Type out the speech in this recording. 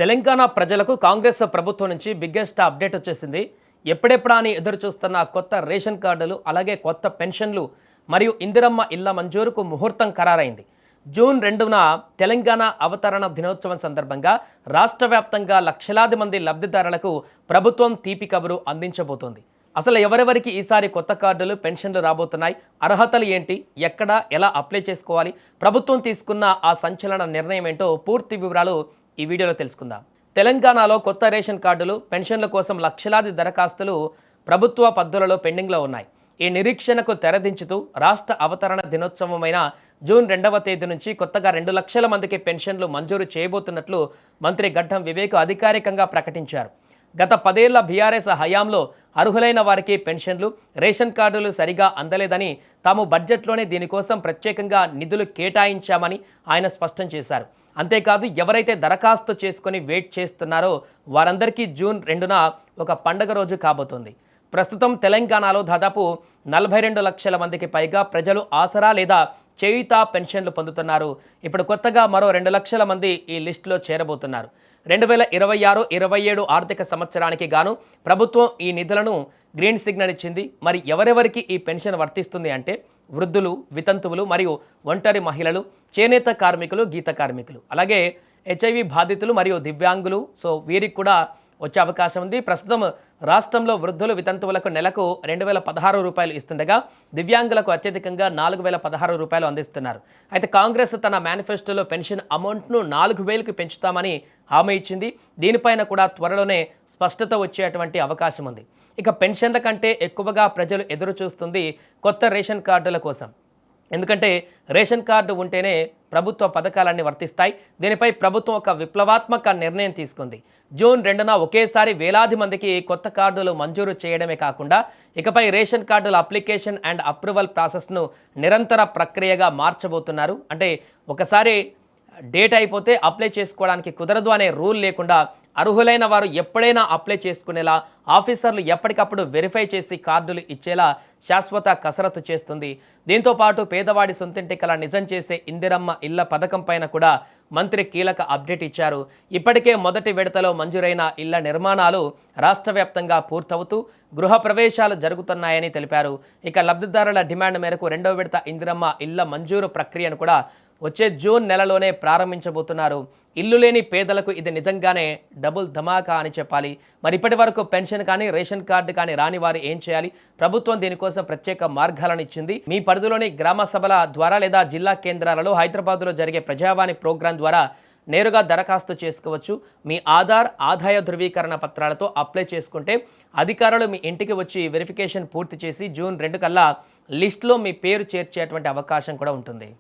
తెలంగాణ ప్రజలకు కాంగ్రెస్ ప్రభుత్వం నుంచి బిగ్గెస్ట్ అప్డేట్ వచ్చేసింది. ఎప్పుడెప్పుడా అని ఎదురు చూస్తున్న కొత్త రేషన్ కార్డులు, అలాగే కొత్త పెన్షన్లు మరియు ఇందిరమ్మ ఇళ్ల మంజూరుకు ముహూర్తం ఖరారైంది. జూన్ 2న తెలంగాణ అవతరణ దినోత్సవం సందర్భంగా రాష్ట్ర వ్యాప్తంగా లక్షలాది మంది లబ్ధిదారులకు ప్రభుత్వం తీపి కబురు అందించబోతోంది. అసలు ఎవరెవరికి ఈసారి కొత్త కార్డులు, పెన్షన్లు రాబోతున్నాయి, అర్హతలు ఏంటి, ఎక్కడ ఎలా అప్లై చేసుకోవాలి, ప్రభుత్వం తీసుకున్న ఆ సంచలన నిర్ణయం ఏంటో పూర్తి వివరాలు ఈ వీడియోలో తెలుసుకుందాం. తెలంగాణలో కొత్త రేషన్ కార్డులు, పెన్షన్ల కోసం లక్షలాది దరఖాస్తులు ప్రభుత్వ పద్ధతులలో పెండింగ్లో ఉన్నాయి. ఈ నిరీక్షణకు తెరదించుతూ రాష్ట్ర అవతరణ దినోత్సవమైన జూన్ 2వ తేదీ నుంచి కొత్తగా 2 లక్షల మందికి పెన్షన్లు మంజూరు చేయబోతున్నట్లు మంత్రి గడ్డం వివేక్ అధికారికంగా ప్రకటించారు. గత 10 ఏళ్ల బీఆర్ఎస్ హయాంలో అర్హులైన వారికి పెన్షన్లు, రేషన్ కార్డులు సరిగా అందలేదని, తాము బడ్జెట్లోనే దీనికోసం ప్రత్యేకంగా నిధులు కేటాయించామని ఆయన స్పష్టం చేశారు. అంతేకాదు, ఎవరైతే దరఖాస్తు చేసుకుని వెయిట్ చేస్తున్నారో వారందరికీ జూన్ 2న ఒక పండగ రోజు కాబోతోంది. ప్రస్తుతం తెలంగాణలో దాదాపు 42 లక్షల మందికి పైగా ప్రజలు ఆసరా లేదా చేయుత పెన్షన్లు పొందుతున్నారు. ఇప్పుడు కొత్తగా మరో 2 లక్షల మంది ఈ లిస్టులో చేరబోతున్నారు. 2026-27 ఆర్థిక సంవత్సరానికి గాను ప్రభుత్వం ఈ నిధులను గ్రీన్ సిగ్నల్ ఇచ్చింది. మరి ఎవరెవరికి ఈ పెన్షన్ వర్తిస్తుంది అంటే వృద్ధులు, వితంతువులు మరియు ఒంటరి మహిళలు, చేనేత కార్మికులు, గీత కార్మికులు, అలాగే హెచ్ఐవి బాధితులు మరియు దివ్యాంగులు. సో వీరికి కూడా వచ్చే అవకాశం ఉంది. ప్రస్తుతం రాష్ట్రంలో వృద్ధులు, వితంతువులకు నెలకు 2016 రూపాయలు ఇస్తుండగా దివ్యాంగులకు అత్యధికంగా 4016 రూపాయలు అందిస్తున్నారు. అయితే కాంగ్రెస్ తన మేనిఫెస్టోలో పెన్షన్ అమౌంట్ను 4000కి పెంచుతామని హామీ ఇచ్చింది. దీనిపైన కూడా త్వరలోనే స్పష్టత వచ్చేటువంటి అవకాశం ఉంది. ఇక పెన్షన్ల కంటే ఎక్కువగా ప్రజలు ఎదురు చూస్తుంది కొత్త రేషన్ కార్డుల కోసం. ఎందుకంటే రేషన్ కార్డు ఉంటేనే ప్రభుత్వ పథకాలన్నీ వర్తిస్తాయి. దీనిపై ప్రభుత్వం ఒక విప్లవాత్మక నిర్ణయం తీసుకుంది. జూన్ 2న ఒకేసారి వేలాది మందికి కొత్త కార్డులు మంజూరు చేయడమే కాకుండా ఇకపై రేషన్ కార్డుల అప్లికేషన్ అండ్ అప్రూవల్ ప్రాసెస్ను నిరంతర ప్రక్రియగా మార్చబోతున్నారు. అంటే ఒకసారి డేట్ అయిపోతే అప్లై చేసుకోవడానికి కుదరదు అనే రూల్ లేకుండా అర్హులైన వారు ఎప్పుడైనా అప్లై చేసుకునేలా ఆఫీసర్లు ఎప్పటికప్పుడు వెరిఫై చేసి కార్డులు ఇచ్చేలా శాశ్వత కసరత్తు చేస్తుంది. దీంతో పాటు పేదవాడి సొంతింటి కల నిజం చేసే ఇందిరమ్మ ఇళ్ల పథకం పైన కూడా మంత్రి కీలక అప్డేట్ ఇచ్చారు. ఇప్పటికే మొదటి విడతలో మంజూరైన ఇళ్ల నిర్మాణాలు రాష్ట్ర వ్యాప్తంగా పూర్తవుతూ గృహ ప్రవేశాలు జరుగుతున్నాయని తెలిపారు. ఇక లబ్ధిదారుల డిమాండ్ మేరకు 2వ విడత ఇందిరమ్మ ఇళ్ల మంజూరు ప్రక్రియను కూడా వచ్చే జూన్ నెలలోనే ప్రారంభించబోతున్నారు. ఇల్లు లేని పేదలకు ఇది నిజంగానే డబుల్ ధమాకా అని చెప్పాలి. మరి ఇప్పటి వరకు పెన్షన్ కానీ, రేషన్ కార్డు కానీ రాని వారు ఏం చేయాలి? ప్రభుత్వం దీనికోసం ప్రత్యేక మార్గాలను ఇచ్చింది. మీ పరిధిలోని గ్రామ సభల ద్వారా లేదా జిల్లా కేంద్రాలలో హైదరాబాద్లో జరిగే ప్రజావాణి ప్రోగ్రాం ద్వారా నేరుగా దరఖాస్తు చేసుకోవచ్చు. మీ ఆదాయ ధృవీకరణ పత్రాలతో అప్లై చేసుకుంటే అధికారులు మీ ఇంటికి వచ్చి వెరిఫికేషన్ పూర్తి చేసి జూన్ 2 కల్లా లిస్టులో మీ పేరు చేర్చేటువంటి అవకాశం కూడా ఉంటుంది.